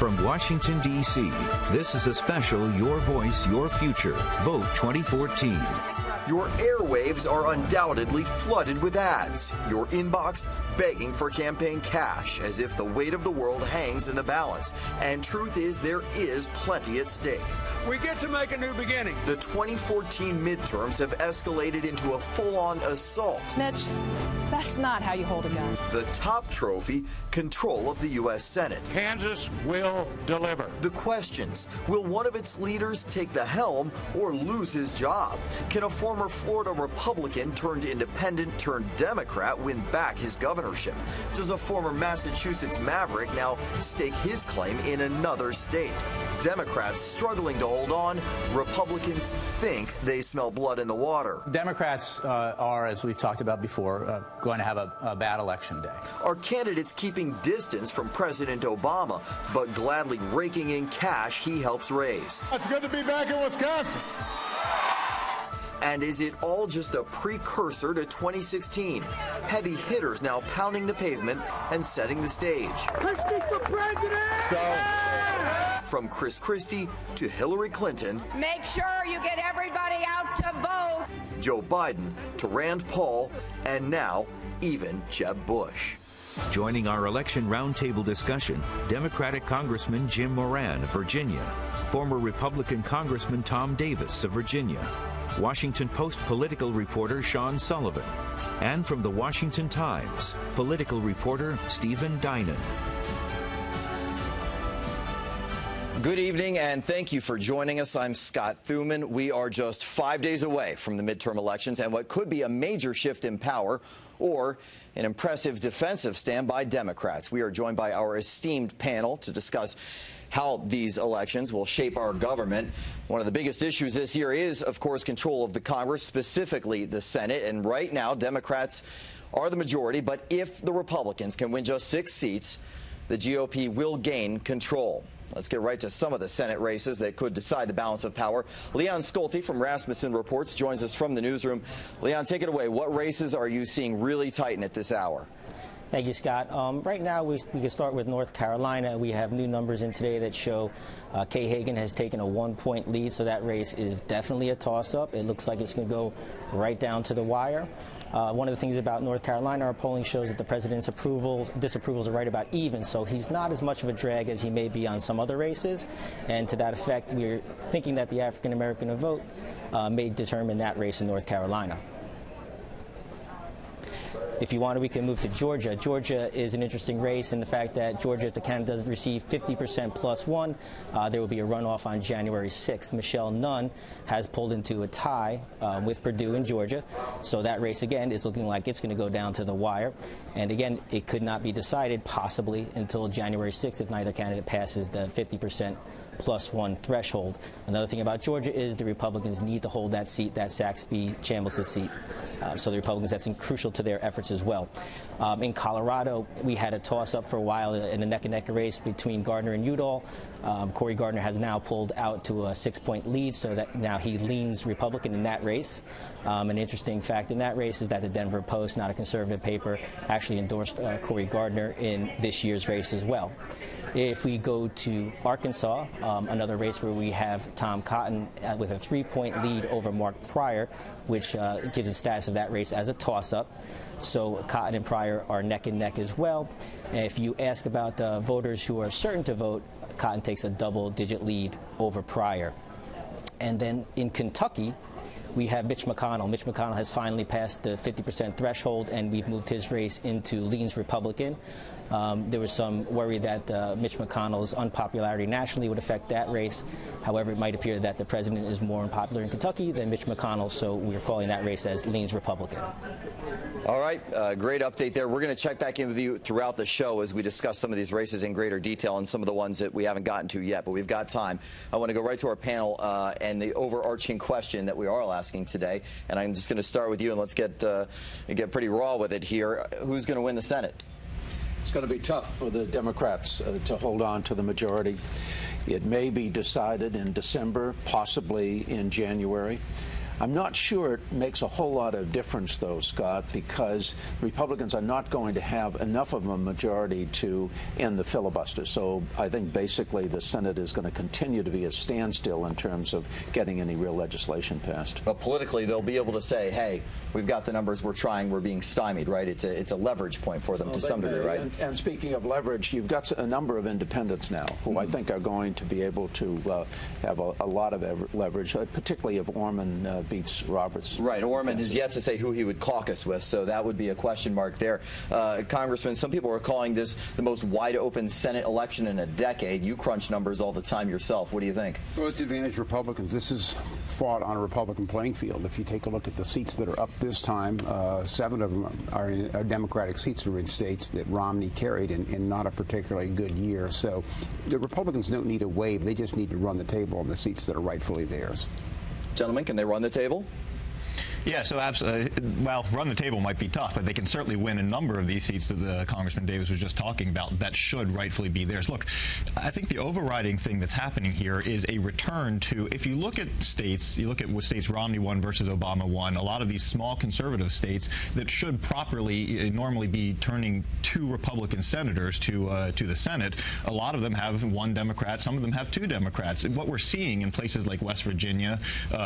From Washington, D.C., this is a special Your Voice, Your Future. Vote 2014. Your airwaves are undoubtedly flooded with ads. Your inbox begging for campaign cash, as if the weight of the world hangs in the balance. And truth is, there is plenty at stake. We get to make a new beginning. The 2014 midterms have escalated into a full-on assault. Mitch, that's not how you hold a gun. The top trophy, control of the U.S. Senate. Kansas will deliver. The questions: will one of its leaders take the helm or lose his job? Can a former Florida Republican turned independent turned Democrat win back his governorship? Does a former Massachusetts maverick now stake his claim in another state? Democrats struggling to hold on. Republicans think they smell blood in the water. Democrats are, as we've talked about before, going to have a bad election day. Are candidates keeping distance from President Obama, but gladly raking in cash he helps raise? It's good to be back in Wisconsin. And is it all just a precursor to 2016? Heavy hitters now pounding the pavement and setting the stage. Christie for president! From Chris Christie to Hillary Clinton. Make sure you get everybody out to vote. Joe Biden to Rand Paul, and now even Jeb Bush. Joining our election roundtable discussion, Democratic Congressman Jim Moran of Virginia, former Republican Congressman Tom Davis of Virginia, Washington Post political reporter Sean Sullivan, and from the Washington Times, political reporter Stephen Dinan. Good evening, and thank you for joining us. I'm Scott Thuman. We are just 5 days away from the midterm elections and what could be a major shift in power or an impressive defensive stand by Democrats. We are joined by our esteemed panel to discuss how these elections will shape our government. One of the biggest issues this year is, of course, control of the Congress, specifically the Senate. And right now, Democrats are the majority. But if the Republicans can win just 6 seats, the GOP will gain control. Let's get right to some of the Senate races that could decide the balance of power. Leon Schulte from Rasmussen Reports joins us from the newsroom. Leon, take it away. What races are you seeing really tighten at this hour? Thank you, Scott. Right now, we can start with North Carolina. We have new numbers in today that show Kay Hagan has taken a 1-point lead, so that race is definitely a toss-up. It looks like it's going to go right down to the wire. One of the things about North Carolina, our polling shows that the president's disapprovals are right about even, so he's not as much of a drag as he may be on some other races. And to that effect, we're thinking that the African-American vote may determine that race in North Carolina. If you want, we can move to Georgia. Georgia is an interesting race in the fact that Georgia, if the candidate doesn't receive 50% plus one, there will be a runoff on January 6th. Michelle Nunn has pulled into a tie with Purdue in Georgia. So that race, again, is looking like it's going to go down to the wire. And again, it could not be decided possibly until January 6th if neither candidate passes the 50% plus one threshold. Another thing about Georgia is the Republicans need to hold that seat, that Saxby-Chambliss seat. So the Republicans, that's crucial to their efforts as well. In Colorado, we had a toss-up for a while in a neck-and-neck race between Gardner and Udall. Cory Gardner has now pulled out to a 6-point lead, so that now he leans Republican in that race. An interesting fact in that race is that the Denver Post, not a conservative paper, actually endorsed Cory Gardner in this year's race as well. If we go to Arkansas, another race where we have Tom Cotton with a 3-point lead over Mark Pryor, which gives the status of that race as a toss-up. So Cotton and Pryor are neck and neck as well. And if you ask about voters who are certain to vote, Cotton takes a double-digit lead over Pryor. And then in Kentucky, we have Mitch McConnell. Mitch McConnell has finally passed the 50% threshold, and we've moved his race into leans Republican. There was some worry that Mitch McConnell's unpopularity nationally would affect that race. However, it might appear that the president is more unpopular in Kentucky than Mitch McConnell, so we're calling that race as leans Republican. All right, great update there. We're going to check back in with you throughout the show as we discuss some of these races in greater detail and some of the ones that we haven't gotten to yet, but we've got time. I want to go right to our panel and the overarching question that we are all asking today, and I'm just going to start with you, and let's get pretty raw with it here. Who's going to win the Senate? It's going to be tough for the Democrats to hold on to the majority. It may be decided in December, possibly in January. I'm not sure it makes a whole lot of difference, though, Scott, because Republicans are not going to have enough of a majority to end the filibuster. So I think basically the Senate is going to continue to be a standstill in terms of getting any real legislation passed. But politically, they'll be able to say, hey, we've got the numbers, we're trying, we're being stymied, right? It's a leverage point for them to some degree, right? And speaking of leverage, you've got a number of independents now who I think are going to be able to have a lot of leverage, particularly if Orman beats Roberts. Right. Orman has yet to say who he would caucus with, so that would be a question mark there. Congressman, some people are calling this the most wide-open Senate election in a decade. You crunch numbers all the time yourself. What do you think? Well, it's advantage Republicans. This is fought on a Republican playing field. If you take a look at the seats that are up this time, 7 of them are Democratic seats are in states that Romney carried in not a particularly good year. So the Republicans don't need a wave. They just need to run the table on the seats that are rightfully theirs. Gentlemen, can they run the table? Yeah, so absolutely. Well, run the table might be tough, but they can certainly win a number of these seats that the Congressman Davis was just talking about that should rightfully be theirs. Look, I think the overriding thing that's happening here is a return to, if you look at states, you look at what states Romney won versus Obama won, a lot of these small conservative states that should properly normally be turning 2 Republican senators to the Senate, a lot of them have 1 Democrat, some of them have 2 Democrats. And what we're seeing in places like West Virginia,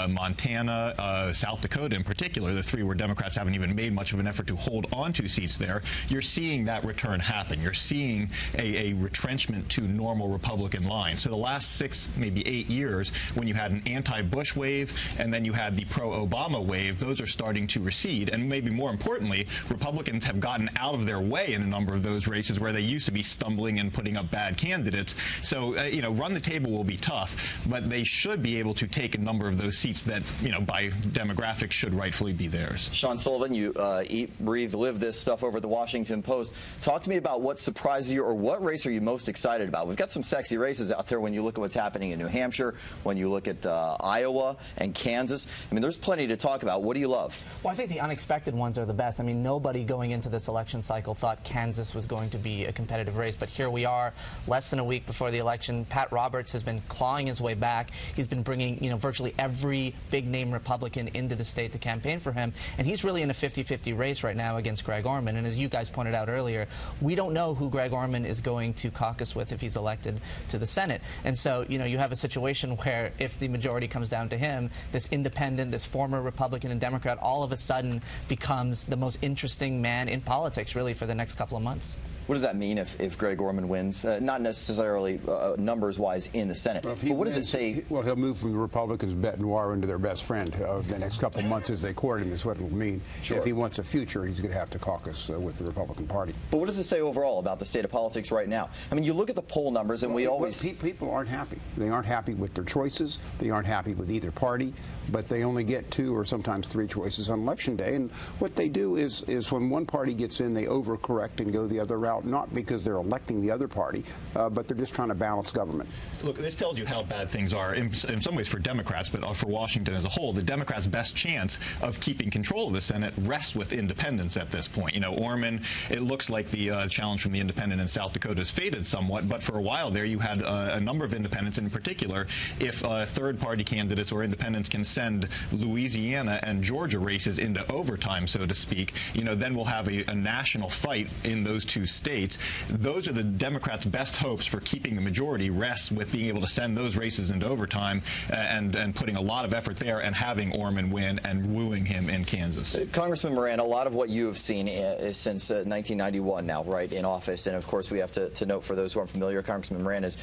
Montana, South Dakota in particular, the 3 where Democrats haven't even made much of an effort to hold on to seats there, you're seeing that return happen. You're seeing a retrenchment to normal Republican lines. So the last 6, maybe 8 years, when you had an anti-Bush wave and then you had the pro-Obama wave, those are starting to recede. And maybe more importantly, Republicans have gotten out of their way in a number of those races where they used to be stumbling and putting up bad candidates. So, you know, run the table will be tough, but they should be able to take a number of those seats that, you know, by demographics should rightfully be theirs. Sean Sullivan, you eat, breathe, live this stuff over at the Washington Post. Talk to me about what surprises you, or what race are you most excited about? We've got some sexy races out there when you look at what's happening in New Hampshire, when you look at Iowa and Kansas. I mean, there's plenty to talk about. What do you love? Well, I think the unexpected ones are the best. I mean, nobody going into this election cycle thought Kansas was going to be a competitive race, but here we are, less than a week before the election. Pat Roberts has been clawing his way back. He's been bringing, you know, virtually every big-name Republican into the state to campaign for him, and he's really in a 50-50 race right now against Greg Orman. And as you guys pointed out earlier, we don't know who Greg Orman is going to caucus with if he's elected to the Senate. And so, you know, you have a situation where if the majority comes down to him, this independent, this former Republican and Democrat all of a sudden becomes the most interesting man in politics, really, for the next couple of months. What does that mean if Greg Orman wins? Not necessarily numbers-wise in the Senate, but what does it say? Well, he'll move from the Republicans' bête noire into their best friend the next couple of months as they court him, is what it will mean. Sure. If he wants a future, he's going to have to caucus with the Republican Party. But what does it say overall about the state of politics right now? I mean, you look at the poll numbers, and people aren't happy. They aren't happy with their choices. They aren't happy with either party, but they only get 2 or sometimes 3 choices on Election Day. And what they do is when one party gets in, they overcorrect and go the other route, not because they're electing the other party, but they're just trying to balance government. Look, this tells you how bad things are in some ways for Democrats, but for Washington as a whole. The Democrats' best chance of keeping control of the Senate rests with independents at this point. You know, Orman, it looks like the challenge from the independent in South Dakota has faded somewhat, but for a while there you had a number of independents. In particular, if third-party candidates or independents can send Louisiana and Georgia races into overtime, so to speak, you know, then we'll have a national fight in those 2 states. Those are the Democrats' best hopes for keeping the majority, rests with being able to send those races into overtime and putting a lot of effort there and having Orman win and wooing him in Kansas. Congressman Moran, a lot of what you have seen is since 1991 now, right, in office. And, of course, we have to note for those who aren't familiar, Congressman Moran is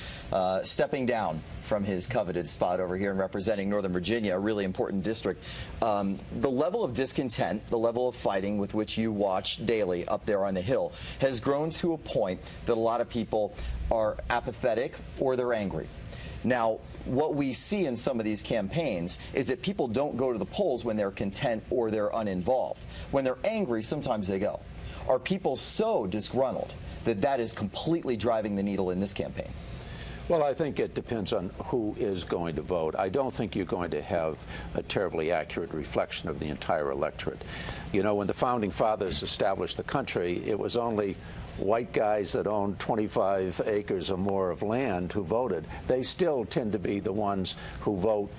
stepping down from his coveted spot over here and representing Northern Virginia, a really important district. The level of discontent, the level of fighting with which you watch daily up there on the Hill has grown to a point that a lot of people are apathetic or they're angry. Now, what we see in some of these campaigns is that people don't go to the polls when they're content or they're uninvolved. When they're angry, sometimes they go. Are people so disgruntled that that is completely driving the needle in this campaign? Well, I think it depends on who is going to vote. I don't think you're going to have a terribly accurate reflection of the entire electorate. You know, when the Founding Fathers established the country, it was only white guys that own 25 acres or more of land who voted. They still tend to be the ones who vote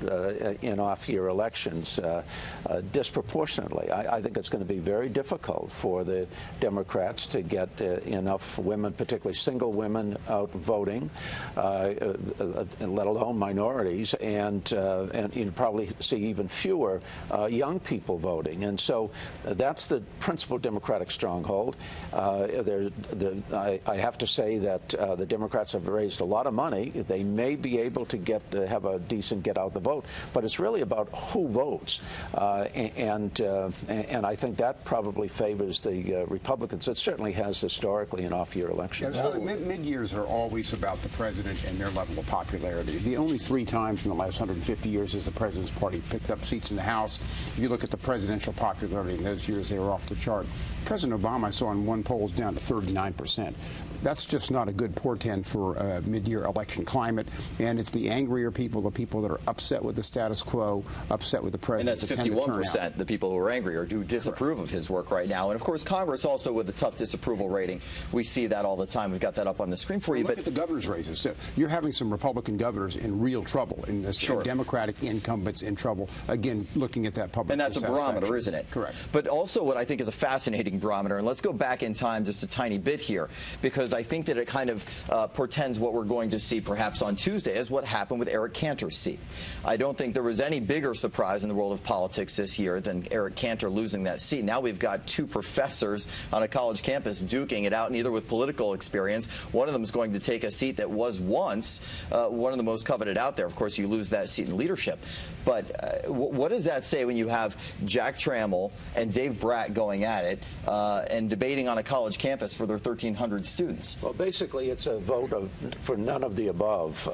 in off-year elections disproportionately. I think it's going to be very difficult for the Democrats to get enough women, particularly single women, out voting, let alone minorities, and you probably see even fewer young people voting. And so that's the principal Democratic stronghold. I have to say that the Democrats have raised a lot of money. They may be able to have a decent get out the vote, but it's really about who votes, and I think that probably favors the Republicans. It certainly has historically in off-year elections. Yeah, mid-years are always about the president and their level of popularity. The only 3 times in the last 150 years has the president's party picked up seats in the House. If you look at the presidential popularity in those years, they were off the chart. President Obama, I saw in one poll, is down to 39%. That's just not a good portend for a mid-year election climate, and it's the angrier people, the people that are upset with the status quo, upset with the president. And that's 51%, the people who are angry or who disapprove of his work right now. And, of course, Congress also with a tough disapproval rating. We see that all the time. We've got that up on the screen for you. Look at the governor's races. So you're having some Republican governors in real trouble, and Democratic incumbents in trouble. Again, looking at that public. And that's a barometer, isn't it? Correct. But also what I think is a fascinating barometer, and let's go back in time just a tiny bit here, because I think that it kind of portends what we're going to see perhaps on Tuesday is what happened with Eric Cantor's seat. I don't think there was any bigger surprise in the world of politics this year than Eric Cantor losing that seat. Now we've got 2 professors on a college campus duking it out, neither with political experience. One of them is going to take a seat that was once one of the most coveted out there. Of course, you lose that seat in leadership. But what does that say when you have Jack Trammell and Dave Bratt going at it and debating on a college campus for their 1,300 students? Well, basically, it's a vote for none of the above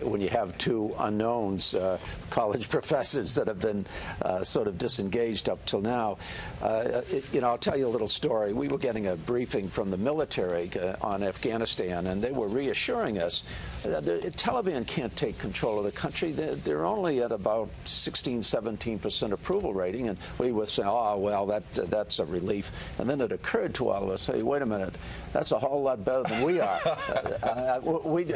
when you have 2 unknowns, college professors that have been sort of disengaged up till now. I'll tell you a little story. We were getting a briefing from the military on Afghanistan, and they were reassuring us the Taliban can't take control of the country. They're only at about 16-17% approval rating, and we would say, oh, well, that's a relief. And then it occurred to all of us, hey, wait a minute, that's a whole lot better than we are. We'd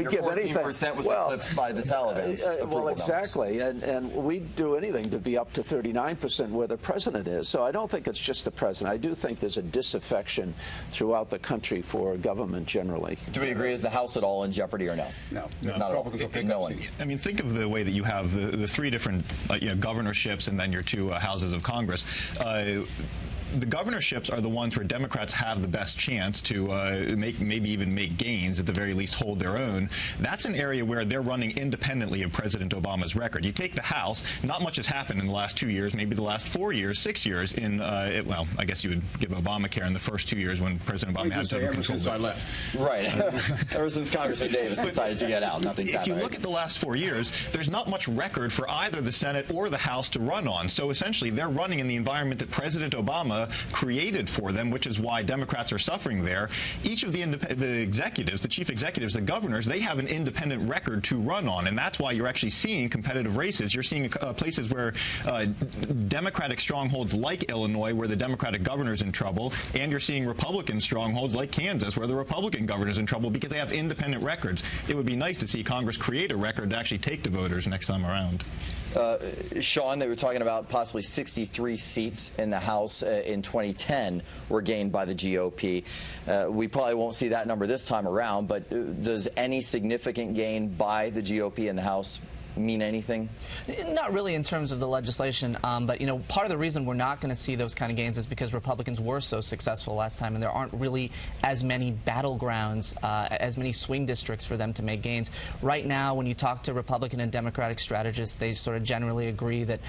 give anything. 14% was eclipsed by the Taliban. Well, exactly, and we'd do anything to be up to 39% where the president is. So I don't think it's just the president. I do think there's a disaffection throughout the country for government generally. Do we agree? Is the House at all in jeoperdy or no? No. Not at all. No one. I mean, think of the way that you have the 3 different governorships and then your 2 houses of Congress. The governorships are the ones where Democrats have the best chance to maybe even make gains, at the very least hold their own. That's an area where they're running independently of President Obama's record. You take the House, not much has happened in the last 2 years, maybe the last 4 years, 6 years. Well, I guess you would give Obamacare in the first 2 years when President Obama had to ever control. Since I left. Right. Ever since Congressman Davis decided to get out. Nothing's happened. If you look at the last 4 years, there's not much record for either the Senate or the House to run on. So essentially, they're running in the environment that President Obama created for them, which is why Democrats are suffering there. Each of the executives, the chief executives, the governors, they have an independent record to run on, and that's why you're actually seeing competitive races. You're seeing places where Democratic strongholds like Illinois, where the Democratic governor's in trouble, and you're seeing Republican strongholds like Kansas, where the Republican governor's in trouble because they have independent records. It would be nice to see Congress create a record to actually take to voters next time around. Sean, they were talking about possibly 63 seats in the House in 2010 were gained by the GOP. We probably won't see that number this time around, but does any significant gain by the GOP in the House mean anything? Not really in terms of the legislation, but part of the reason we're not going to see those kind of gains is because Republicans were so successful last time, and there aren't really as many battlegrounds, as many swing districts for them to make gains. Right now, when you talk to Republican and Democratic strategists, they sort of generally agree that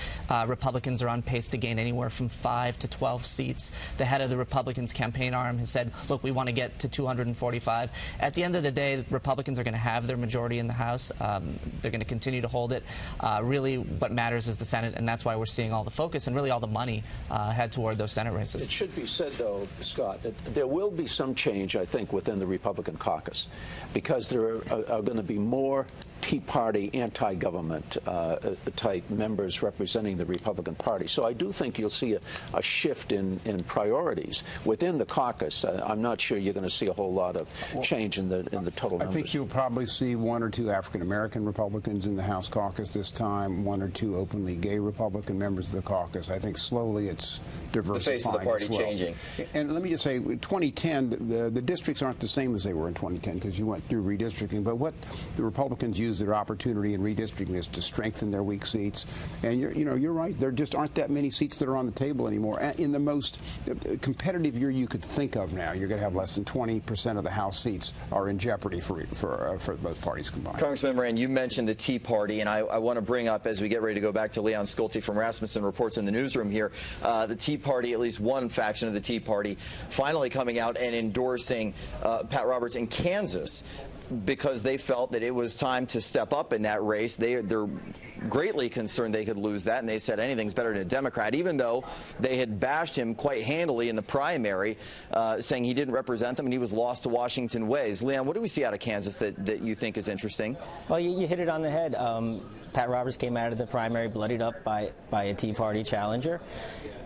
Republicans are on pace to gain anywhere from 5 to 12 seats. The head of the Republicans' campaign arm has said, look, we want to get to 245. At the end of the day, Republicans are going to have their majority in the House. They're going to continue to hold it. Really, what matters is the Senate, and that's why we're seeing all the focus and really all the money head toward those Senate races. It should be said, though, Scott, that there will be some change, I think, within the Republican caucus, because there are going to be more Tea Party, anti-government type members representing the Republican Party. So I do think you'll see a shift in priorities within the caucus. I'm not sure you're going to see a whole lot of change in the total numbers. I think you'll probably see 1 or 2 African-American Republicans in the House caucus this time, 1 or 2 openly gay Republican members of the caucus. I think slowly it's diversifying. The face of the party changing. And let me just say, 2010, the districts aren't the same as they were in 2010 because you went through redistricting. But what the Republicans use their opportunity in redistricting is to strengthen their weak seats. And you're right. There just aren't that many seats that are on the table anymore. In the most competitive year you could think of now, you're going to have less than 20% of the House seats are in jeopardy for both parties combined. Congressman Moran, you mentioned the Tea Party, and I want to bring up, as we get ready to go back to Leon Schulte from Rasmussen Reports in the newsroom here, the Tea Party, at least one faction of the Tea Party, finally coming out and endorsing Pat Roberts in Kansas, because they felt that it was time to step up in that race. They're greatly concerned they could lose that, and they said anything's better than a Democrat, even though they had bashed him quite handily in the primary, saying he didn't represent them and he was lost to Washington ways. Leon, what do we see out of Kansas that you think is interesting? Well, you hit it on the head. Pat Roberts came out of the primary bloodied up by a Tea Party challenger.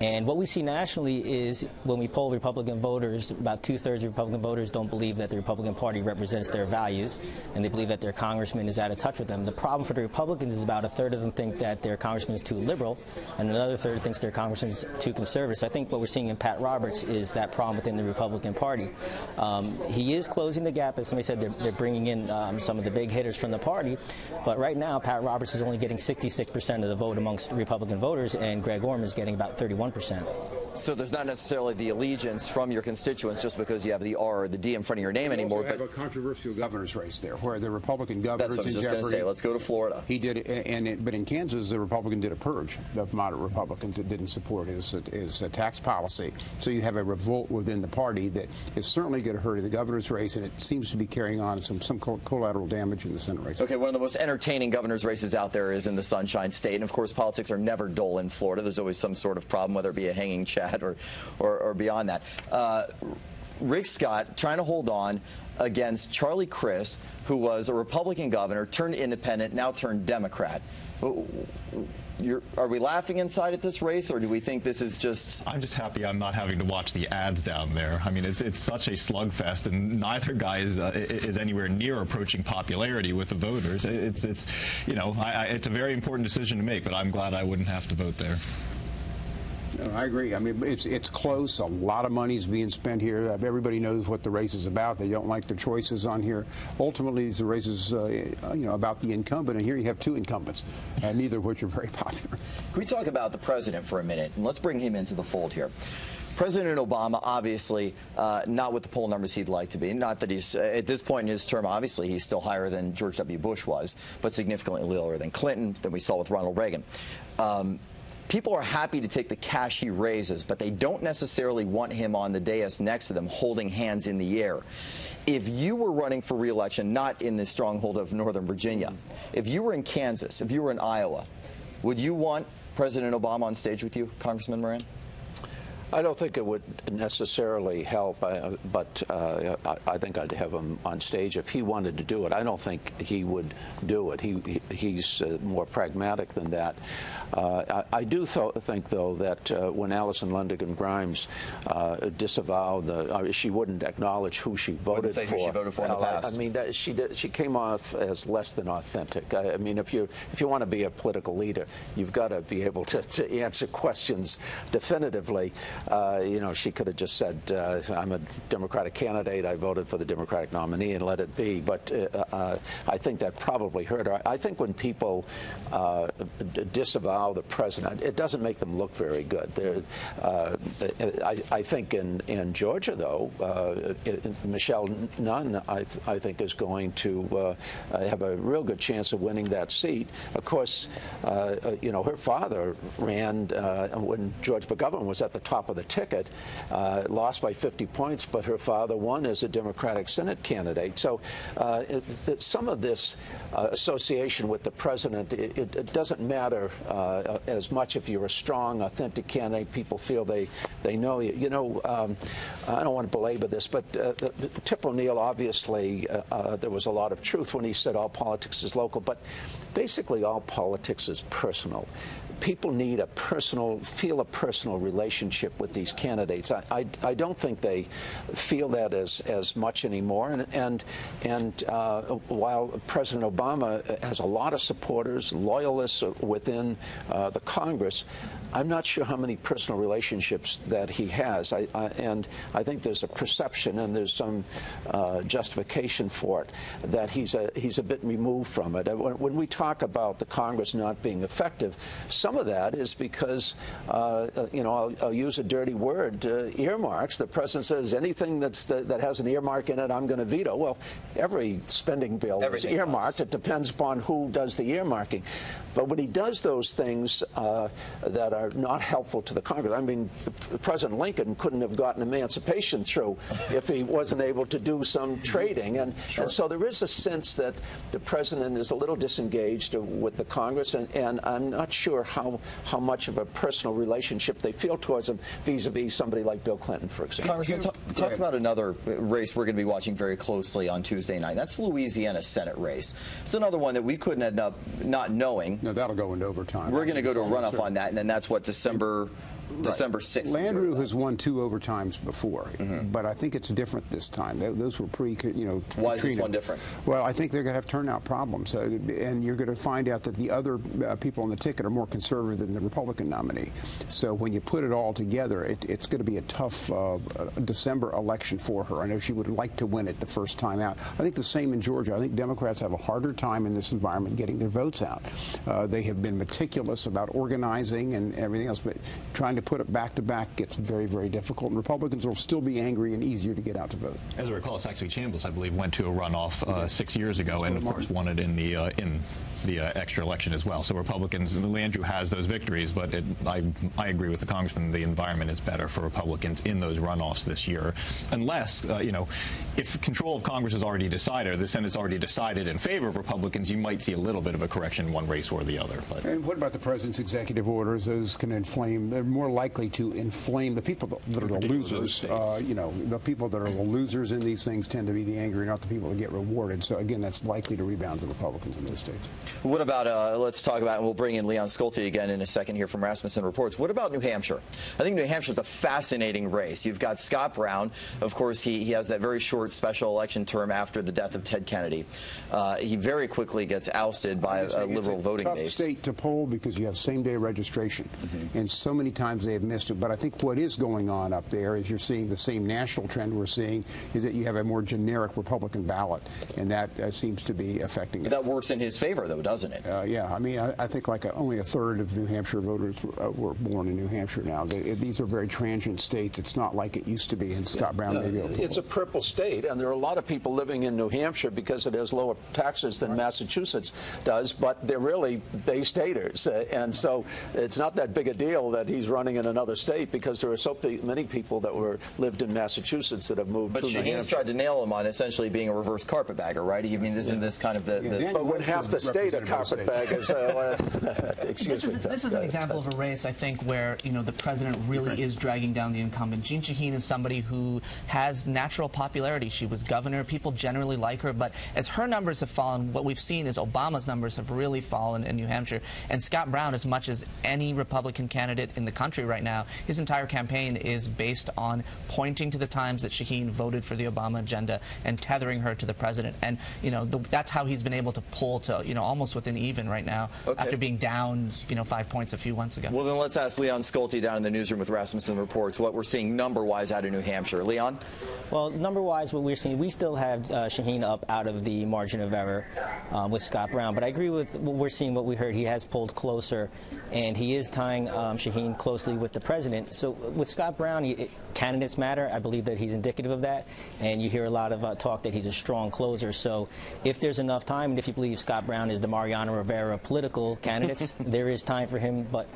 And what we see nationally is when we poll Republican voters, about 2/3 of Republican voters don't believe that the Republican Party represents their values, and they believe that their congressman is out of touch with them. The problem for the Republicans is about 1/3 of them think that their congressman is too liberal, and another 1/3 thinks their congressman is too conservative. So I think what we're seeing in Pat Roberts is that problem within the Republican Party. He is closing the gap. As somebody said, they're bringing in some of the big hitters from the party, but right now Pat Roberts is only getting 66% of the vote amongst Republican voters, and Greg Orman is getting about 31%. So there's not necessarily the allegiance from your constituents just because you have the R or the D in front of your name anymore. But have a controversial governor's race there, where the Republican governor is in jeopardy. That's what I was just going to say. Let's go to Florida. He did, but in Kansas, the Republican did a purge of moderate Republicans that didn't support his tax policy. So you have a revolt within the party that is certainly going to hurt the governor's race, and it seems to be carrying on some collateral damage in the Senate race. Okay, one of the most entertaining governor's races out there is in the Sunshine State, and of course politics are never dull in Florida. There's always some sort of problem, whether it be a hanging Chad or beyond that. Rick Scott trying to hold on against Charlie Crist, who was a Republican governor, turned independent, now turned Democrat. Are we laughing inside at this race, or do we think this is just... I'm just happy I'm not having to watch the ads down there. I mean, it's such a slugfest, and neither guy is anywhere near approaching popularity with the voters. It's a very important decision to make, but I'm glad I wouldn't have to vote there. No, I agree. I mean, it's close. A lot of money is being spent here. Everybody knows what the race is about. They don't like the choices on here. Ultimately, the race is, about the incumbent, and here you have 2 incumbents, neither of which are very popular. Can we talk about the president for a minute? And let's bring him into the fold here. President Obama, obviously, not with the poll numbers he'd like to be. Not that he's, at this point in his term, obviously, he's still higher than George W. Bush was, but significantly lower than Clinton, than we saw with Ronald Reagan. People are happy to take the cash he raises, but they don't necessarily want him on the dais next to them holding hands in the air. If you were running for re-election, not in the stronghold of Northern Virginia, if you were in Kansas, if you were in Iowa, would you want President Obama on stage with you, Congressman Moran? I don't think it would necessarily help, but I think I'd have him on stage if he wanted to do it. I don't think he would do it. He's more pragmatic than that. I do think, though, that when Alison Lundigan Grimes disavowed, she wouldn't acknowledge who she voted for. Who she voted for in the past. I mean, she came off as less than authentic. I mean, if you want to be a political leader, you've got to be able to answer questions definitively. She could have just said, I'm a Democratic candidate, I voted for the Democratic nominee, and let it be. But I think that probably hurt her. I think when people disavow the president, it doesn't make them look very good. I think in Georgia, though, Michelle Nunn, I think, is going to have a real good chance of winning that seat. Of course, her father ran when George McGovern was at the top of for the ticket, lost by 50 points, but her father won as a Democratic Senate candidate. So some of this association with the president, it doesn't matter as much if you're a strong, authentic candidate. People feel they know you. You know, I don't want to belabor this, but Tip O'Neill, obviously, there was a lot of truth when he said all politics is local, but basically all politics is personal. People need feel a personal relationship with these candidates. I don't think they feel that as much anymore. And while President Obama has a lot of supporters, loyalists within the Congress, I'm not sure how many personal relationships that he has. And I think there's a perception and there's some justification for it that he's a bit removed from it. When we talk about the Congress not being effective, some of that is because, you know, I'll use a dirty word, earmarks. The president says anything that has an earmark in it, I'm going to veto. Well, every spending bill is earmarked. It depends upon who does the earmarking. But when he does those things that are not helpful to the Congress, I mean, President Lincoln couldn't have gotten emancipation through if he wasn't able to do some trading. And so there is a sense that the president is a little disengaged with the Congress, and I'm not sure how much of a personal relationship they feel towards him vis-a-vis somebody like Bill Clinton, for example. Congressman, talk about another race we're going to be watching very closely on Tuesday night. That's the Louisiana Senate race. It's another one that we couldn't end up not knowing. No, that'll go into overtime. We're going to go to a runoff on that, and then that's what, December 6th. Landrieu has won 2 overtimes before, but I think it's different this time. Those were Why is this one different? Well, I think they're going to have turnout problems, and you're going to find out that the other people on the ticket are more conservative than the Republican nominee. So when you put it all together, it's going to be a tough December election for her. I know she would like to win it the first time out. I think the same in Georgia. I think Democrats have a harder time in this environment getting their votes out. They have been meticulous about organizing and everything else, but trying to put it back-to-back gets very, very difficult, and Republicans will still be angry and easier to get out to vote. As I recall, Saxby Chambliss, I believe, went to a runoff 6 years ago, and of course won it in the extra election as well. So Republicans, Landrieu has those victories, but I agree with the congressman. The environment is better for Republicans in those runoffs this year, unless you know, if control of Congress is already decided, or the Senate's already decided in favor of Republicans, you might see a little bit of a correction in one race or the other. But. And what about the president's executive orders? Those can inflame. They're more likely to inflame the people that are the losers. You know, the people that are the losers in these things tend to be the angry, not the people that get rewarded. So again, that's likely to rebound to the Republicans in those states. What about, let's talk about, and we'll bring in Leon Schulte again in a second here from Rasmussen Reports. What about New Hampshire? I think New Hampshire is a fascinating race. You've got Scott Brown. Of course, he has that very short special election term after the death of Ted Kennedy. He very quickly gets ousted by a liberal voting base. It's a tough state to poll because you have same-day registration, and so many times they have missed it. But I think what is going on up there is you're seeing the same national trend we're seeing, is that you have a more generic Republican ballot, and that seems to be affecting it. That works in his favor, though, doesn't it? Yeah, I mean, I think like only a third of New Hampshire voters were born in New Hampshire now. These are very transient states. It's not like it used to be, and Scott Brown may be able to. It's a purple state, and there are a lot of people living in New Hampshire because it has lower taxes than Massachusetts does, but they're really Bay Staters, and so it's not that big a deal that he's running in another state because there are so many people that lived in Massachusetts that have moved to New Hampshire. But Shaheen's tried to nail him on essentially being a reverse carpetbagger, right? I mean, isn't this kind of the but when half the state are carpetbaggers, this is an example of a race, I think, where the president really is dragging down the incumbent. Jeanne Shaheen is somebody who has natural popularity. She was governor. People generally like her, but as her numbers have fallen, what we've seen is Obama's numbers have really fallen in New Hampshire. And Scott Brown, as much as any Republican candidate in the country right now, his entire campaign is based on pointing to the times that Shaheen voted for the Obama agenda and tethering her to the president. And that's how he's been able to pull to almost within even right now, after being down 5 points a few months ago. Well, then let's ask Leon Schulte down in the newsroom with Rasmussen Reports what we're seeing number-wise out of New Hampshire. Leon? Well, number-wise, what we're seeing, we still have Shaheen up out of the margin of error with Scott Brown. But I agree with what we're seeing, what we heard. He has pulled closer, and he is tying Shaheen closely with the president. So with Scott Brown, candidates matter. I believe that he's indicative of that. And you hear a lot of talk that he's a strong closer. So if there's enough time, and if you believe Scott Brown is the Mariano Rivera of political candidates, there is time for him. But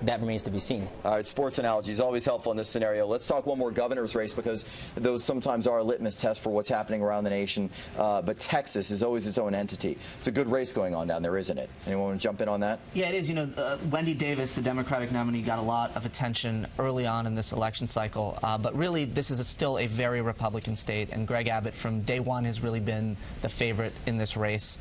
that remains to be seen. All right, sports analogies always helpful in this scenario. Let's talk one more governor's race, because those sometimes are a litmus test for what's happening around the nation. But Texas is always its own entity. It's a good race going on down there, isn't it? Anyone want to jump in on that? Yeah, it is. You know, Wendy Davis, the Democratic nominee, got a lot of attention early on in this election cycle. But really, this is still a very Republican state, and Greg Abbott from day one has really been the favorite in this race.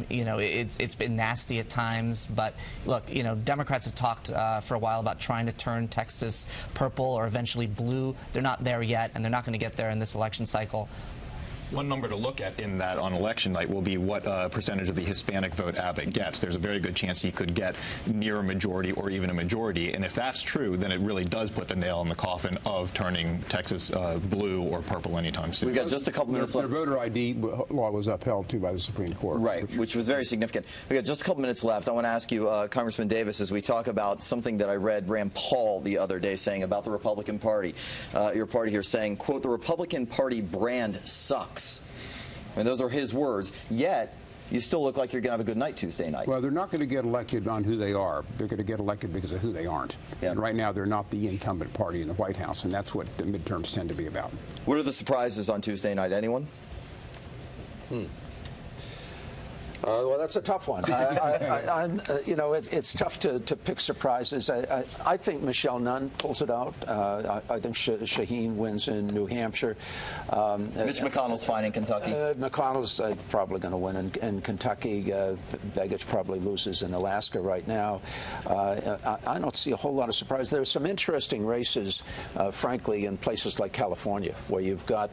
You know, it's been nasty at times, but look, you know, Democrats have talked for a while about trying to turn Texas purple or eventually blue. They're not there yet, and they're not going to get there in this election cycle. One number to look at in that on election night will be what percentage of the Hispanic vote Abbott gets. There's a very good chance he could get near a majority or even a majority. And if that's true, then it really does put the nail in the coffin of turning Texas blue or purple anytime soon. We've got just a couple minutes left. Their voter ID law was upheld, too, by the Supreme Court. Right, which was very significant. We've got just a couple minutes left. I want to ask you, Congressman Davis, as we talk about something that I read Rand Paul the other day saying about the Republican Party. Your party here saying, quote, "The Republican Party brand sucks." And those are his words. Yet, you still look like you're going to have a good night Tuesday night. Well, they're not going to get elected on who they are. They're going to get elected because of who they aren't. Yeah. And right now, they're not the incumbent party in the White House, and that's what the midterms tend to be about. What are the surprises on Tuesday night? Anyone? Well, that's a tough one. You know, it's tough to pick surprises. I think Michelle Nunn pulls it out. I think Shaheen wins in New Hampshire. Mitch McConnell's fine in Kentucky. McConnell's probably going to win in Kentucky. Begich probably loses in Alaska right now. I don't see a whole lot of surprise. There's some interesting races, frankly, in places like California, where you've got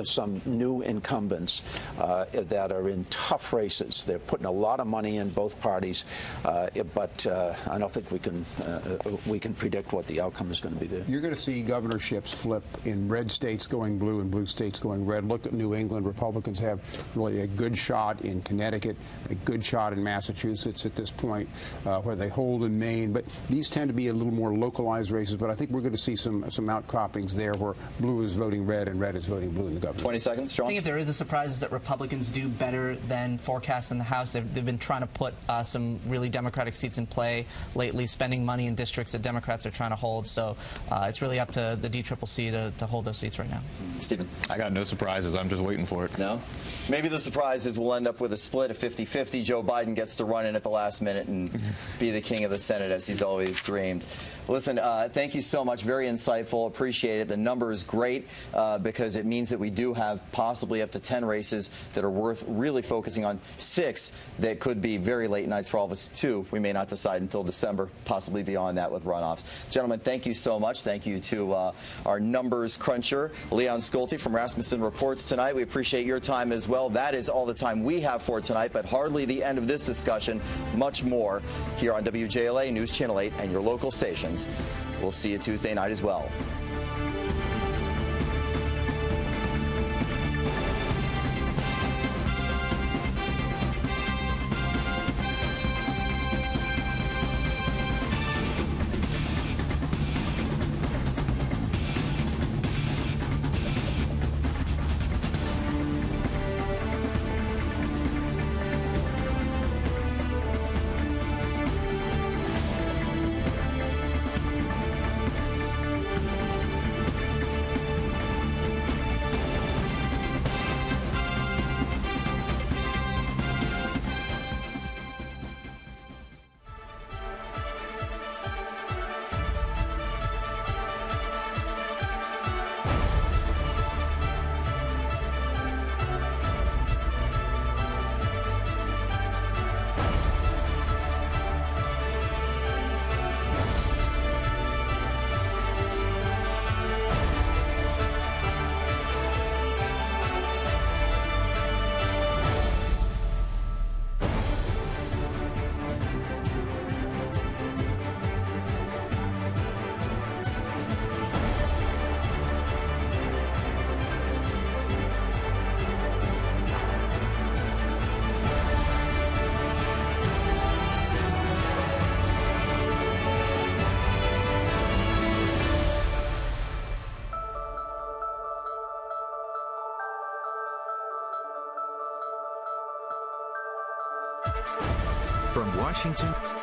some new incumbents that are in tough races. They're putting a lot of money in both parties, but I don't think we can predict what the outcome is going to be there. You're going to see governorships flip in red states going blue and blue states going red. Look at New England. Republicans have really a good shot in Connecticut, a good shot in Massachusetts at this point, where they hold in Maine. But these tend to be a little more localized races. But I think we're going to see some outcroppings there where blue is voting red and red is voting blue in the government. 20 seconds, Sean. I think if there is a surprise is that Republicans do better than forecast in the House. They've been trying to put some really Democratic seats in play lately, spending money in districts that Democrats are trying to hold. So it's really up to the DCCC to hold those seats right now. Stephen? I got no surprises. I'm just waiting for it. No? Maybe the surprise is we'll end up with a split of 50-50. Joe Biden gets to run in at the last minute and be the king of the Senate, as he's always dreamed. Listen, thank you so much. Very insightful. Appreciate it. The number is great because it means that we do have possibly up to 10 races that are worth really focusing on. 6 that could be very late nights for all of us. 2 we may not decide until December, possibly beyond that with runoffs. Gentlemen, thank you so much. Thank you to our numbers cruncher, Leon Schulte from Rasmussen Reports tonight. We appreciate your time as well. That is all the time we have for tonight, but hardly the end of this discussion. Much more here on WJLA News Channel 8 and your local stations. We'll see you Tuesday night as well. From Washington.